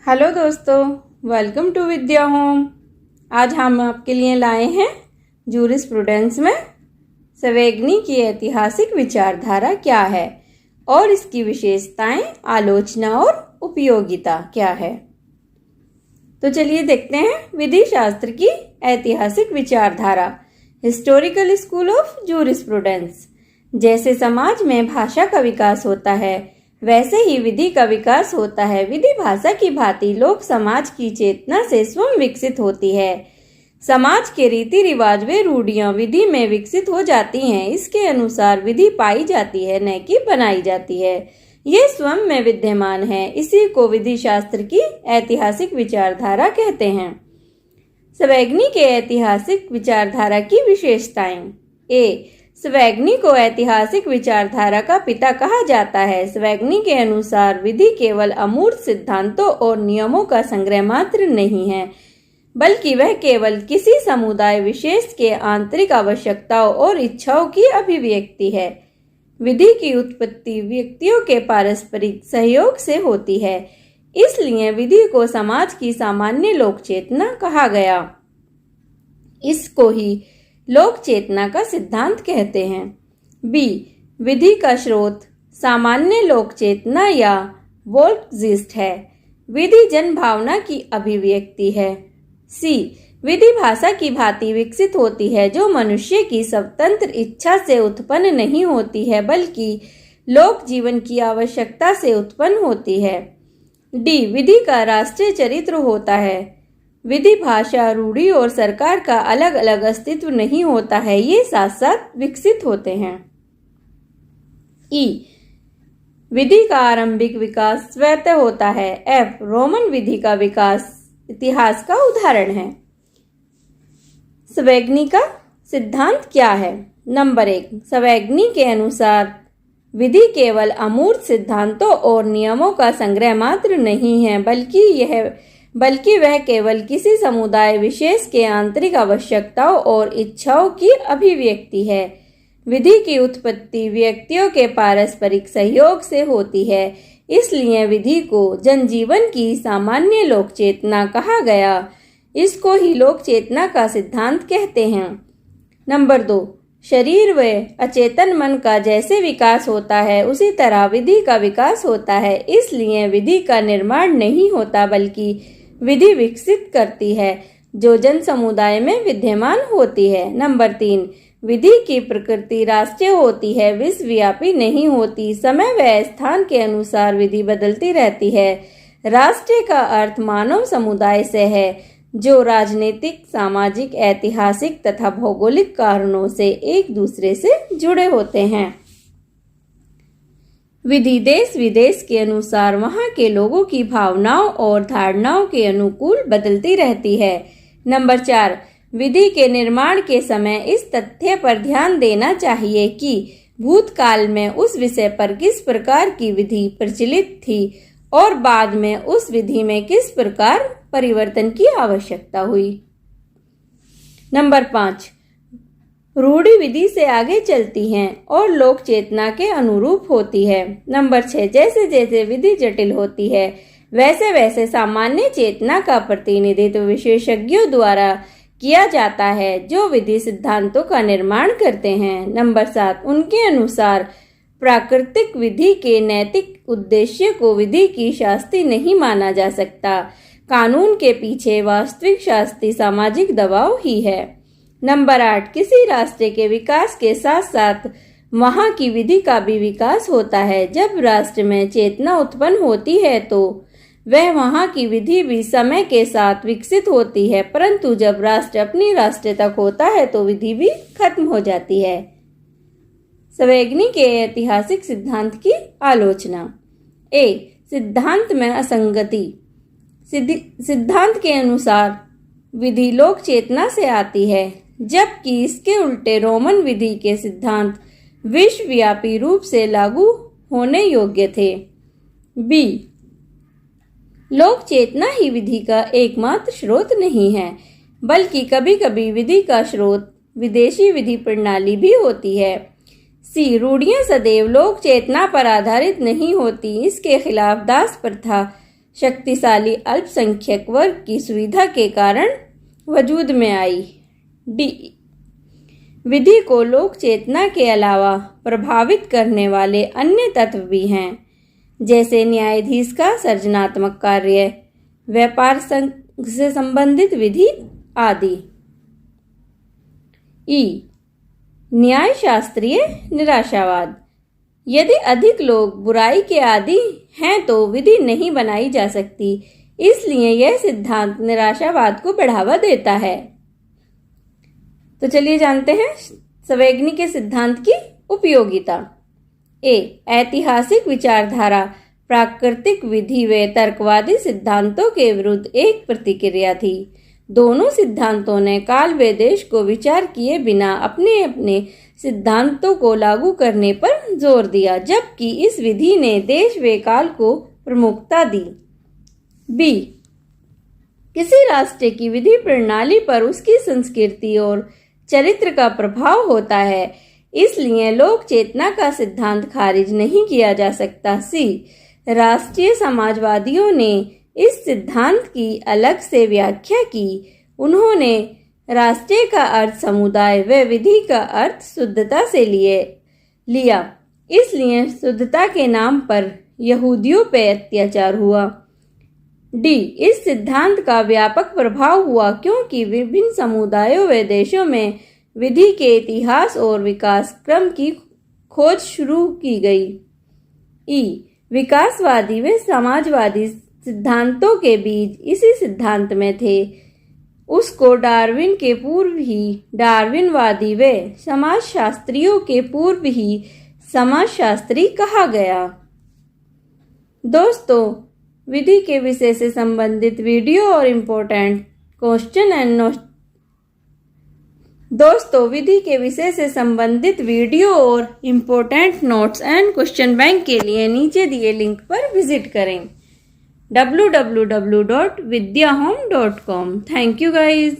Hello दोस्तों, welcome to Vidya home. आज हम आपके लिए लाए हैं जूरिस्प्रूडेंस में सवेगनी की ऐतिहासिक विचारधारा क्या है और इसकी विशेषताएं, आलोचना और उपयोगिता क्या है। तो चलिए देखते हैं विधि शास्त्र की ऐतिहासिक विचारधारा, हिस्टोरिकल स्कूल ऑफ जूरिस्प्रूडेंस। जैसे समाज में भाषा का विकास होता है, वैसे ही विधि का विकास होता है। विधि भाषा की भांति लोक समाज की चेतना से स्वयं विकसित होती है। समाज के रीति रिवाज व रूढ़ियां विधि में विकसित हो जाती हैं। इसके अनुसार विधि पाई जाती है, न कि बनाई जाती है। ये स्वयं में विद्यमान है। इसी को विधि शास्त्र की ऐतिहासिक विचारधारा कहते हैं। सवेगनी के ऐतिहासिक विचारधारा की विशेषताएं। सवेगनी को ऐतिहासिक विचारधारा का पिता कहा जाता है। सवेगनी के अनुसार विधि केवल अमूर्त सिद्धांतों और नियमों का संग्रह मात्र नहीं है, बल्कि वह केवल किसी समुदाय विशेष के आंतरिक आवश्यकताओं और इच्छाओं की अभिव्यक्ति है। विधि की उत्पत्ति व्यक्तियों के पारस्परिक सहयोग से होती है, इसलिए विधि को समाज की सामान्य लोक चेतना कहा गया। इसको ही लोक चेतना का सिद्धांत कहते हैं। विधि का स्रोत सामान्य लोक चेतना या वोल्क्जिस्ट है। विधि जन भावना की अभिव्यक्ति है। विधि भाषा की भांति विकसित होती है, जो मनुष्य की स्वतंत्र इच्छा से उत्पन्न नहीं होती है, बल्कि लोक जीवन की आवश्यकता से उत्पन्न होती है। विधि का राष्ट्रीय चरित्र होता है। विधि भाषा, रूढ़ी और सरकार का अलग अलग अस्तित्व नहीं होता है, ये साथ साथ विकसित होते हैं। विधि का आरंभिक विकास स्वतः होता है। रोमन विधि का विकास इतिहास का उदाहरण है। सवेगनी का सिद्धांत क्या है? नंबर 1, सवेगनी के अनुसार विधि केवल अमूर्त सिद्धांतों और नियमों का संग्रह मात्र नहीं है, बल्कि वह केवल किसी समुदाय विशेष के आंतरिक आवश्यकताओं और इच्छाओं की अभिव्यक्ति है। विधि की उत्पत्ति व्यक्तियों के पारस्परिक सहयोग से होती है, इसलिए विधि को जनजीवन की सामान्य लोक चेतना कहा गया। इसको ही लोक चेतना का सिद्धांत कहते हैं। नंबर 2, शरीर व अचेतन मन का जैसे विकास होता है, उसी तरह विधि का विकास होता है। इसलिए विधि का निर्माण नहीं होता, बल्कि विधि विकसित करती है, जो जन समुदाय में विद्यमान होती है। नंबर 3, विधि की प्रकृति राष्ट्रीय होती है, विश्वव्यापी नहीं होती। समय व स्थान के अनुसार विधि बदलती रहती है। राष्ट्रीय का अर्थ मानव समुदाय से है, जो राजनीतिक, सामाजिक, ऐतिहासिक तथा भौगोलिक कारणों से एक दूसरे से जुड़े होते हैं। विधि देश विदेश के अनुसार वहां के लोगों की भावनाओं और धारणाओं के अनुकूल बदलती रहती है। नंबर 4, विधि के निर्माण के समय इस तथ्य पर ध्यान देना चाहिए कि भूतकाल में उस विषय पर किस प्रकार की विधि प्रचलित थी और बाद में उस विधि में किस प्रकार परिवर्तन की आवश्यकता हुई। नंबर 5, रूढ़ी विधि से आगे चलती हैं और लोक चेतना के अनुरूप होती है। नंबर 6, जैसे जैसे विधि जटिल होती है, वैसे वैसे सामान्य चेतना का प्रतिनिधित्व विशेषज्ञों द्वारा किया जाता है, जो विधि सिद्धांतों का निर्माण करते हैं। नंबर 7, उनके अनुसार प्राकृतिक विधि के नैतिक उद्देश्य को विधि की शास्ति नहीं माना जा सकता। कानून के पीछे वास्तविक शास्ति सामाजिक दबाव ही है। नंबर 8, किसी राष्ट्र के विकास के साथ साथ वहां की विधि का भी विकास होता है। जब राष्ट्र में चेतना उत्पन्न होती है, तो वह वहां की विधि भी समय के साथ विकसित होती है, परंतु जब राष्ट्र अपनी राष्ट्र तक होता है, तो विधि भी खत्म हो जाती है। सवेगनी के ऐतिहासिक सिद्धांत की आलोचना। सिद्धांत में असंगति। सिद्धांत के अनुसार विधि लोक चेतना से आती है, जबकि इसके उल्टे रोमन विधि के सिद्धांत विश्वव्यापी रूप से लागू होने योग्य थे। लोक चेतना ही विधि का एकमात्र स्रोत नहीं है, बल्कि कभी कभी विधि का स्रोत विदेशी विधि प्रणाली भी होती है। रूढ़ियां सदैव लोक चेतना पर आधारित नहीं होती। इसके खिलाफ दास प्रथा शक्तिशाली अल्पसंख्यक वर्ग की सुविधा के कारण वजूद में आई। डी, विधि को लोक चेतना के अलावा प्रभावित करने वाले अन्य तत्व भी हैं, जैसे न्यायाधीश का सृजनात्मक कार्य, व्यापार से संबंधित विधि आदि। ई, न्यायशास्त्रीय निराशावाद। यदि अधिक लोग बुराई के आदी हैं तो विधि नहीं बनाई जा सकती, इसलिए यह सिद्धांत निराशावाद को बढ़ावा देता है। तो चलिए जानते हैं सवेगनी के सिद्धांत की उपयोगिता। ए, ऐतिहासिक विचारधारा प्राकृतिक विधि व तर्कवादी सिद्धांतों के विरुद्ध एक प्रतिक्रिया थी। दोनों सिद्धांतों ने काल व देश को विचार किए बिना अपने अपने सिद्धांतों को लागू करने पर जोर दिया, जबकि इस विधि ने देश व काल को प्रमुखता दी। बी, किसी राष्ट्र की विधि प्रणाली पर उसकी संस्कृति और चरित्र का प्रभाव होता है, इसलिए लोक चेतना का सिद्धांत खारिज नहीं किया जा सकता। सी, राष्ट्रीय समाजवादियों ने इस सिद्धांत की अलग से व्याख्या की। उन्होंने राष्ट्रीय का अर्थ समुदाय व विधि का अर्थ शुद्धता से लिया, इसलिए शुद्धता के नाम पर यहूदियों पर अत्याचार हुआ। डी, इस सिद्धांत का व्यापक प्रभाव हुआ क्योंकि विभिन्न समुदायों व देशों में विधि के इतिहास और विकास क्रम की खोज शुरू की गई। ई, विकासवादी व समाजवादी सिद्धांतों के बीज इसी सिद्धांत में थे। उसको डार्विन के पूर्व ही डार्विनवादी व समाजशास्त्रियों के पूर्व ही समाजशास्त्री कहा गया। दोस्तों, विधि के विषय से संबंधित वीडियो और important question and notes and question bank के लिए नीचे दिए लिंक पर विजिट करें www.vidyahome.com। Thank you guys.